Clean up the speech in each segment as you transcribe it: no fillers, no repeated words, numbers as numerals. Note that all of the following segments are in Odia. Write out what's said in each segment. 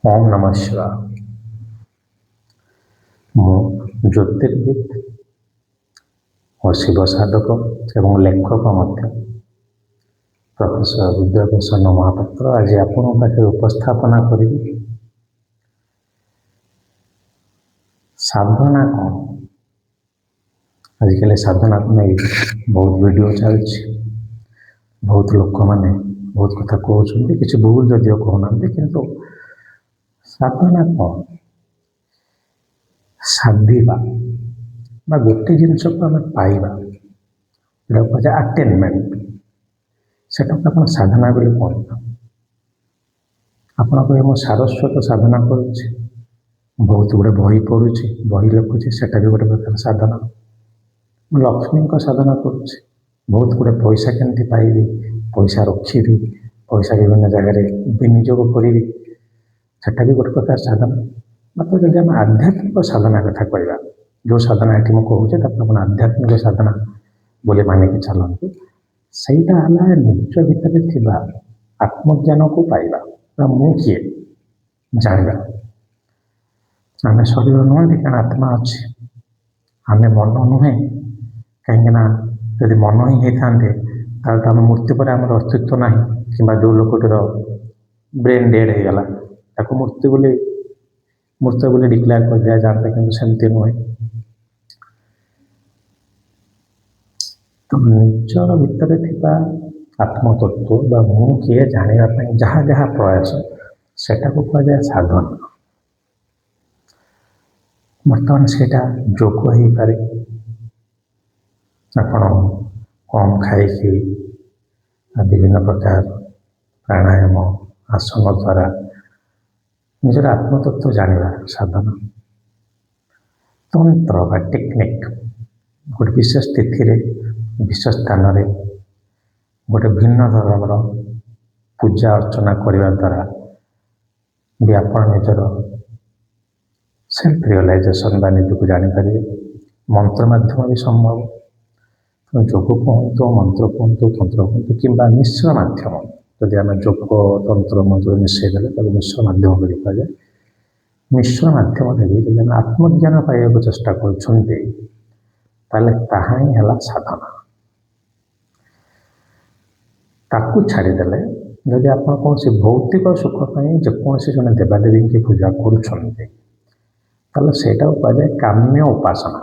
ओम नमः शिवाय। ମୁଁ ଜ୍ୟୋତିର୍ବିଦ ଓ ଶିବ ସାଧକ ଏବଂ ଲେଖକ ମଧ୍ୟ ପ୍ରଫେସର ରୁଦ୍ରପ୍ରସନ୍ନ ମହାପାତ୍ର ଆଜି ଆପଣଙ୍କ ପାଖରେ ଉପସ୍ଥାପନା କରିବି ସାଧନା କ'ଣ। ଆଜିକାଲି ସାଧନାକୁ ନେଇ ବହୁତ ଭିଡ଼ିଓ ଚାଲିଛି, ବହୁତ ଲୋକମାନେ ବହୁତ କଥା କହୁଛନ୍ତି, କିଛି ଭୁଲ ଯଦିଓ କହୁନାହାନ୍ତି, କିନ୍ତୁ ସାଧନା କ'ଣ? ସାଧିବା ବା ଗୋଟେ ଜିନିଷକୁ ଆମେ ପାଇବା, ଯେଉଁଟାକୁ କୁହାଯାଏ ଆଟେନମେଣ୍ଟ, ସେଟାକୁ ଆପଣ ସାଧନା ବୋଲି କୁହନ୍ତୁ। ଆପଣ କହିବେ ମୁଁ ସାରସ୍ୱତ ସାଧନା କରୁଛି, ବହୁତ ଗୁଡ଼େ ବହି ପଢ଼ୁଛି, ବହି ଲେଖୁଛି, ସେଟା ବି ଗୋଟେ ପ୍ରକାର ସାଧନା। ମୁଁ ଲକ୍ଷ୍ମୀଙ୍କ ସାଧନା କରୁଛି, ବହୁତ ଗୁଡ଼େ ପଇସା କେମିତି ପାଇବି, ପଇସା ରଖିବି, ପଇସା ବିଭିନ୍ନ ଜାଗାରେ ବିନିଯୋଗ କରିବି, ସେଟା ବି ଗୋଟେ ପ୍ରକାର ସାଧନା। ମାତ୍ର ଯଦି ଆମେ ଆଧ୍ୟାତ୍ମିକ ସାଧନା କଥା କହିବା, ଯେଉଁ ସାଧନା ଏଠି ମୁଁ କହୁଛି ତାକୁ ଆପଣ ଆଧ୍ୟାତ୍ମିକ ସାଧନା ବୋଲି ମାନିକି ଚାଲନ୍ତୁ। ସେଇଟା ହେଲା ନିଜ ଭିତରେ ଥିବା ଆତ୍ମଜ୍ଞାନକୁ ପାଇବା ବା ମୁଁ କିଏ ଜାଣିବା। ଆମେ ଶରୀର ନୁହଁନ୍ତି, କାରଣ ଆତ୍ମା ଅଛି। ଆମେ ମନ ନୁହେଁ, କାହିଁକିନା ଯଦି ମନ ହିଁ ହେଇଥାନ୍ତେ ତାହେଲେ ତ ଆମ ମୃତ୍ୟୁ ପରେ ଆମର ଅସ୍ତିତ୍ୱ ନାହିଁ। କିମ୍ବା ଯେଉଁ ଲୋକଟିର ବ୍ରେନ୍ ଡେଡ୍ ହେଇଗଲା ତାକୁ ମୃତ୍ୟୁ ବୋଲି ଡିକ୍ଲେୟାର କରିଦିଆଯାଆନ୍ତା, କିନ୍ତୁ ସେମିତି ନୁହେଁ। ତ ନିଜର ଭିତରେ ଥିବା ଆତ୍ମତତ୍ତ୍ୱ ବା ମୁଁ କିଏ ଜାଣିବା ପାଇଁ ଯାହା ଯାହା ପ୍ରୟାସ, ସେଟାକୁ କୁହାଯାଏ ସାଧନା। ବର୍ତ୍ତମାନ ସେଇଟା ଯୋଗ ହେଇପାରେ, ଆପଣ କମ୍ ଖାଇକି ବିଭିନ୍ନ ପ୍ରକାର ପ୍ରାଣାୟାମ ଆସନ ଦ୍ୱାରା ନିଜର ଆତ୍ମତତ୍ତ୍ୱ ଜାଣିବା ସାଧନା। ତନ୍ତ୍ର ବା ଟେକ୍ନିକ୍, ଗୋଟେ ବିଶେଷ ତିଥିରେ ବିଶେଷ ସ୍ଥାନରେ ଗୋଟେ ଭିନ୍ନ ଧରଣର ପୂଜା ଅର୍ଚ୍ଚନା କରିବା ଦ୍ୱାରା ବି ଆପଣ ନିଜର ସେଲ୍ଫ ରିଅଲାଇଜେସନ୍ ବା ନିଜକୁ ଜାଣିପାରିବେ। ମନ୍ତ୍ର ମାଧ୍ୟମ ବି ସମ୍ଭବ। ଯୋଗ କୁହନ୍ତୁ, ମନ୍ତ୍ର କୁହନ୍ତୁ, ତନ୍ତ୍ର କୁହନ୍ତୁ, କିମ୍ବା ମିଶ୍ର ମାଧ୍ୟମ। ଯଦି ଆମେ ଯୋଗ ତନ୍ତ୍ର ମନ୍ତ୍ର ମିଶାଇ ଦେଲେ ତାକୁ ମିଶ୍ର ମାଧ୍ୟମ ବୋଲି କୁହାଯାଏ। ମିଶ୍ର ମାଧ୍ୟମରେ ବି ଯଦି ଆମେ ଆତ୍ମଜ୍ଞାନ ପାଇବାକୁ ଚେଷ୍ଟା କରୁଛନ୍ତି ତାହେଲେ ତାହା ହିଁ ହେଲା ସାଧନା। ତାକୁ ଛାଡ଼ିଦେଲେ ଯଦି ଆପଣ କୌଣସି ଭୌତିକ ସୁଖ ପାଇଁ ଯେକୌଣସି ଜଣେ ଦେବାଦେବୀଙ୍କୁ ପୂଜା କରୁଛନ୍ତି ତାହେଲେ ସେଇଟାକୁ କୁହାଯାଏ କାମ୍ୟ ଉପାସନା।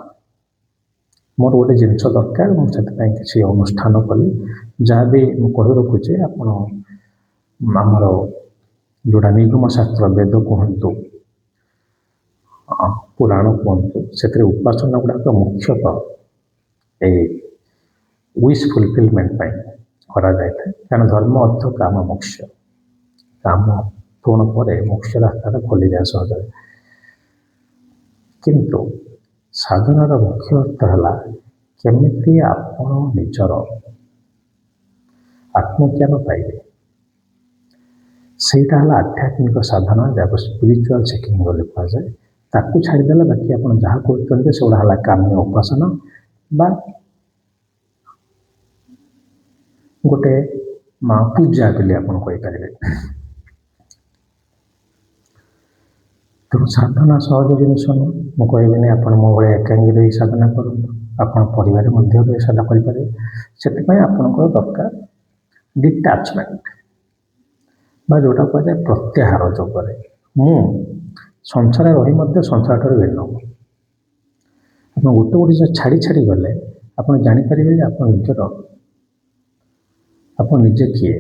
ମୋର ଗୋଟେ ଜିନିଷ ଦରକାର, ମୁଁ ସେଥିପାଇଁ କିଛି ଅନୁଷ୍ଠାନ କଲି, ଯାହା ବି ମୁଁ କହି ରଖୁଛି, ଆପଣ ଆମର ଯେଉଁଟା ନିଗମ ଶାସ୍ତ୍ର, ବେଦ କୁହନ୍ତୁ, ପୁରାଣ କୁହନ୍ତୁ, ସେଥିରେ ଉପାସନା ଗୁଡ଼ାକ ମୁଖ୍ୟତଃ ଏଇ ୱିଶ୍ ଫୁଲଫିଲମେଣ୍ଟ ପାଇଁ କରାଯାଇଥାଏ। କାରଣ ଧର୍ମ ଅର୍ଥ କାମ ମୋକ୍ଷ, କାମ ପୂରଣ ପରେ ମୋକ୍ଷ ରାସ୍ତାଟା ଖୋଲିଯାଏ ସହଜରେ। କିନ୍ତୁ ସାଧନାର ମୁଖ୍ୟ ଅର୍ଥ ହେଲା କେମିତି ଆପଣ ନିଜର ଆତ୍ମଜ୍ଞାନ ପାଇବେ। ସେଇଟା ହେଲା ଆଧ୍ୟାତ୍ମିକ ସାଧନା, ଯାହାକୁ ସ୍ପିରିଚୁଆଲ ସେକିଂ ବୋଲି କୁହାଯାଏ। ତାକୁ ଛାଡ଼ିଦେଲେ ବାକି ଆପଣ ଯାହା କରୁଛନ୍ତି ସେଗୁଡ଼ା ହେଲା କାମ୍ୟ ଉପାସନା ବା ଗୋଟେ ପୂଜା ବୋଲି ଆପଣ କହିପାରିବେ। ତେଣୁ ସାଧନା ସହଜ ଜିନିଷ ନୁହେଁ। ମୁଁ କହିବିନି ଆପଣ ମୋ ଭଳିଆ ଏକାଙ୍ଗୀ ରହି ସାଧନା କରନ୍ତୁ, ଆପଣ ପରିବାର ମଧ୍ୟ ରହି ସାଧନା କରିପାରିବେ। ସେଥିପାଇଁ ଆପଣଙ୍କର ଦରକାର ଡିଟାଚମେଣ୍ଟ ବା ଯେଉଁଟା କୁହାଯାଏ ପ୍ରତ୍ୟାହାର ଯୋଗରେ। ମୁଁ ସଂସାରରେ ରହି ମଧ୍ୟ ସଂସାରଠାରୁ ଭିନ୍ନ। ଆପଣ ଗୋଟେ ଜିନିଷ ଛାଡ଼ି ଗଲେ ଆପଣ ଜାଣିପାରିବେ ଯେ ଆପଣ ନିଜେ କିଏ।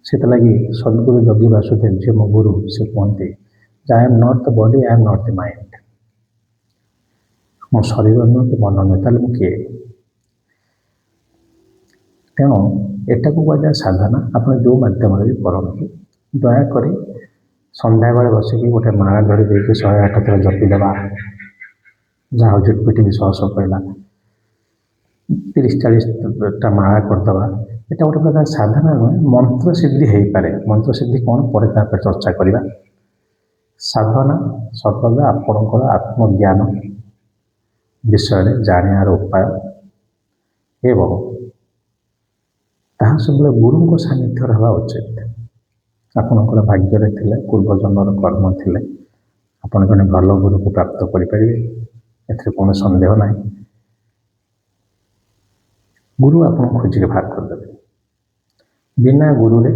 ସେଥିଲାଗି ସଦ୍ଗୁରୁ ଯୋଗୀ ବାସୁଦେବ ଯିଏ ମୋ ଗୁରୁ, ସେ କୁହନ୍ତି ଯେ I M not the body, I M not the mind. ମୋ ଶରୀର ନୁହେଁ କି ମନ ନୁହେଁ, ତାହେଲେ ମୁଁ କିଏ? ତେଣୁ ଏଟାକୁ କୁହାଯାଏ ସାଧନା। ଆପଣ ଯେଉଁ ମାଧ୍ୟମରେ ବି କରନ୍ତୁ, ଦୟାକରି ସନ୍ଧ୍ୟାବେଳେ ବସିକି ଗୋଟେ ମାଳା ଧରି ଦେଇକି 108 ଥର ଜପିଦେବା, ଯାହା ହଉ ଝୁଟପିଟି ବି ଶହ କହିଲା, 30-40ଟା ମାଳା କରିଦେବା, এটা ଗୋଟେ ପ୍ରକାର ସାଧନା ନୁହେଁ, ମନ୍ତ୍ର ସିଦ୍ଧି ହେଇପାରେ। ମନ୍ତ୍ର ସିଦ୍ଧି କ'ଣ, ପରେ ତାପରେ ଚର୍ଚ୍ଚା କରିବା। ସାଧନା ସର୍ବଦା ଆପଣଙ୍କର ଆତ୍ମଜ୍ଞାନ ବିଷୟରେ ଜାଣିବାର ଉପାୟ ଏବଂ ତାହା ସବୁବେଳେ ଗୁରୁଙ୍କ ସାନ୍ନିଧ୍ୟରେ ହେବା ଉଚିତ। ଆପଣଙ୍କର ଭାଗ୍ୟରେ ଥିଲେ, ପୂର୍ବଜନ୍ମର କର୍ମ ଥିଲେ ଆପଣ ଜଣେ ଭଲ ଗୁରୁକୁ ପ୍ରାପ୍ତ କରିପାରିବେ, ଏଥିରେ କୌଣସି ସନ୍ଦେହ ନାହିଁ। ଗୁରୁ ଆପଣଙ୍କୁ ଖୋଜିକି ବାହାର କରିଦେବେ। ବିନା ଗୁରୁରେ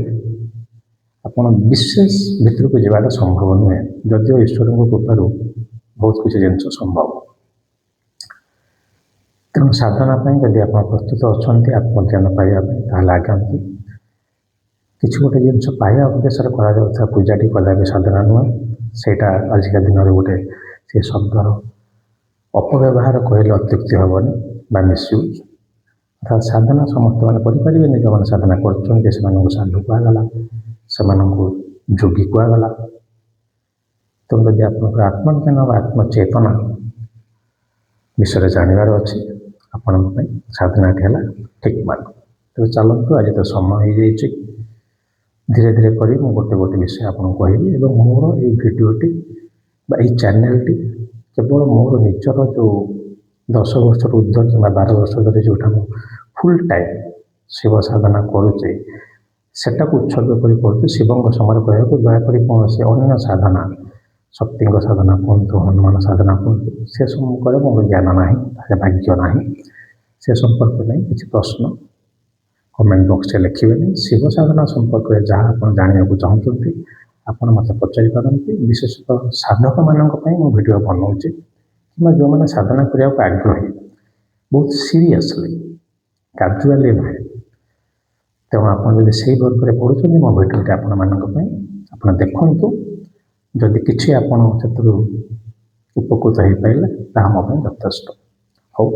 ଆପଣ ବିଶେଷ ଭିତରକୁ ଯିବାଟା ସମ୍ଭବ ନୁହେଁ, ଯଦିଓ ଈଶ୍ୱରଙ୍କ କୃପାରୁ ବହୁତ କିଛି ଜିନିଷ ସମ୍ଭବ। ତେଣୁ ସାଧନା ପାଇଁ ଯଦି ଆପଣ ପ୍ରସ୍ତୁତ ଅଛନ୍ତି ଆତ୍ମଜ୍ଞାନ ପାଇବା ପାଇଁ, ତାହେଲେ ଆଗନ୍ତୁ। କିଛି ଗୋଟେ ଜିନିଷ ପାଇବା ଉଦ୍ଦେଶ୍ୟରେ କରାଯାଉଥିବା ପୂଜାଟି କଦାପି ସାଧନା ନୁହେଁ। ସେଇଟା ଆଜିକା ଦିନରେ ଗୋଟେ ସେ ଶବ୍ଦର ଅପବ୍ୟବହାର କହିଲେ ଅତ୍ୟୁକ୍ତି ହେବନି ବା ମିସୟୁଜ୍। ଅର୍ଥାତ୍ ସାଧନା ସମସ୍ତେ ମାନେ କରିପାରିବେନି। ଯେଉଁମାନେ ସାଧନା କରୁଛନ୍ତି ସେମାନଙ୍କୁ ସାଧୁ କୁହାଗଲା, ସେମାନଙ୍କୁ ଯୋଗୀ କୁହାଗଲା। ତେଣୁ ଯଦି ଆପଣଙ୍କର ଆତ୍ମଜ୍ଞାନ ବା ଆତ୍ମଚେତନା ବିଷୟରେ ଜାଣିବାର ଅଛି, ଆପଣଙ୍କ ପାଇଁ ସାଧନାଟି ହେଲା ଠିକ୍ ମାର୍ଗ। ତେବେ ଚାଲନ୍ତୁ, ଆଜି ତ ସମୟ ହେଇଯାଇଛି। ଧୀରେ ଧୀରେ କରି ମୁଁ ଗୋଟେ ଗୋଟେ ବିଷୟ ଆପଣଙ୍କୁ କହିବି ଏବଂ ମୋର ଏଇ ଭିଡ଼ିଓଟି ବା ଏଇ ଚ୍ୟାନେଲଟି କେବଳ ମୋର ନିଜର ଯେଉଁ 10 ବର୍ଷରୁ ଉର୍ଦ୍ଧ୍ୱ କିମ୍ବା 12 ବର୍ଷ ଧରି ଯେଉଁଟା ମୁଁ ଫୁଲ୍ ଟାଇମ୍ ଶିବ ସାଧନା କରୁଛି ସେଟାକୁ ଉତ୍ସର୍ଗ କରି କରୁଛି। ଶିବଙ୍କ ସମୟରେ କହିବାକୁ ଦୟାକରି କୌଣସି ଅନ୍ୟ ସାଧନା, ଶକ୍ତିଙ୍କ ସାଧନା କୁହନ୍ତୁ, ହନୁମାନ ସାଧନା କୁହନ୍ତୁ, ସେ ସମ୍ପର୍କରେ ମୋର ଜ୍ଞାନ ନାହିଁ, ଭାଗ୍ୟ ନାହିଁ। ସେ ସମ୍ପର୍କ ନେଇ କିଛି ପ୍ରଶ୍ନ କମେଣ୍ଟ ବକ୍ସରେ ଲେଖିବେନି। ଶିବ ସାଧନା ସମ୍ପର୍କରେ ଯାହା ଆପଣ ଜାଣିବାକୁ ଚାହୁଁଛନ୍ତି ଆପଣ ମୋତେ ପଚାରିପାରନ୍ତି। ବିଶେଷତଃ ସାଧକମାନଙ୍କ ପାଇଁ ମୁଁ ଭିଡ଼ିଓ ବନାଉଛି, କିମ୍ବା ଯେଉଁମାନେ ସାଧନା କରିବାକୁ ଆଗ୍ରହୀ, ବହୁତ ସିରିୟସଲି, କାଜୁଆଲି ନୁହେଁ। ତେଣୁ ଆପଣ ଯଦି ସେଇ ବର୍ଗରେ ପଢ଼ୁଛନ୍ତି, ମୋ ଭିଡ଼ିଓଟି ଆପଣମାନଙ୍କ ପାଇଁ, ଆପଣ ଦେଖନ୍ତୁ। ଯଦି କିଛି ଆପଣ ସେଥିରୁ ଉପକୃତ ହେଇପାରିଲେ ତାହା ମୋ ପାଇଁ ଯଥେଷ୍ଟ। ହଉ,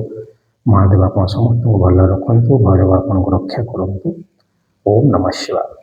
ମହାଦେବ ଆପଣ ସମସ୍ତଙ୍କୁ ଭଲ ରଖନ୍ତୁ, ଭୈରବ ଆପଣଙ୍କୁ ରକ୍ଷା କରନ୍ତୁ। ଓମ୍ ନମଃ ଶିବାୟ।